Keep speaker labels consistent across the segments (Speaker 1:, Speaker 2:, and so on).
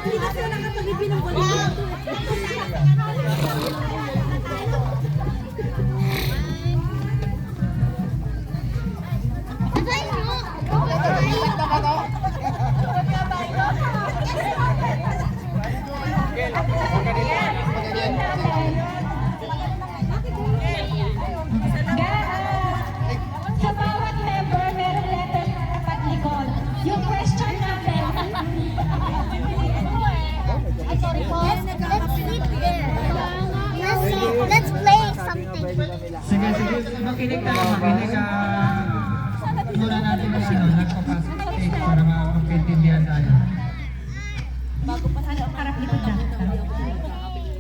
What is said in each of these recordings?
Speaker 1: Hindi kasi nakapag-ibig ng bola.
Speaker 2: Sa bawat member, merong letter na tapat likod. Yung question natin.
Speaker 3: Let's play something.
Speaker 4: Sige, makinig tayo, makinig muna natin yung nagpapasok para makapintindihan tayo.
Speaker 2: Harap likod na.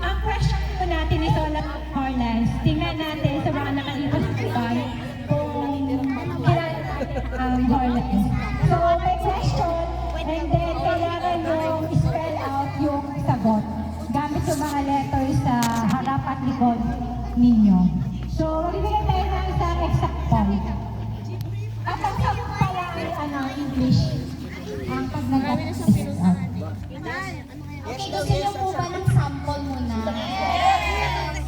Speaker 2: Ang question po natin is all about Horlands. Tingnan natin sa mga nakalipas na buwan kung kilala ang Horlands. So, may question and then kailangan yung spell out yung sagot gamit yung mga letters sa harap at likod ninyo. So, magbibigay tayo ng isang exact point. At ang sagot pala ay English. Ang pag nag-spell out.
Speaker 3: Okay, gusto niyo po ba ng sample muna?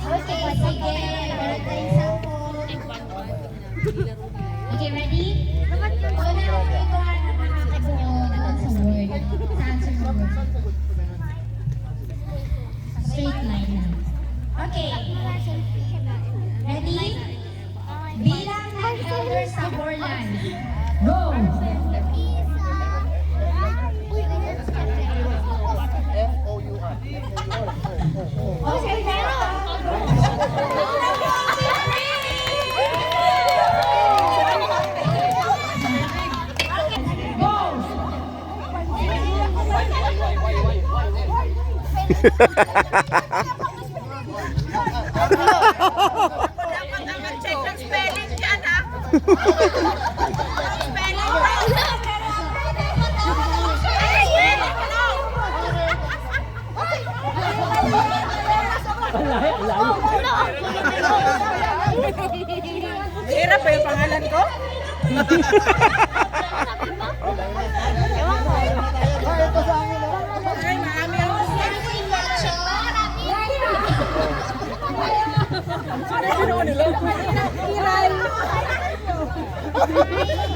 Speaker 3: Okay, sige. Meron tayong sample. Okay, ready? Una, ito ang nakakabot nyo doon sa word. Sa answer sa word. Straight line lang. Okay. Ready? Bilang ng elder sa Horland.
Speaker 2: Go!
Speaker 3: Okay,
Speaker 1: Check ang spelling dyan, ha? Spelling wrong. Hirap ba yung pangalan ko? Ay, marami ako. Sino nila? Iral.
Speaker 3: Okay.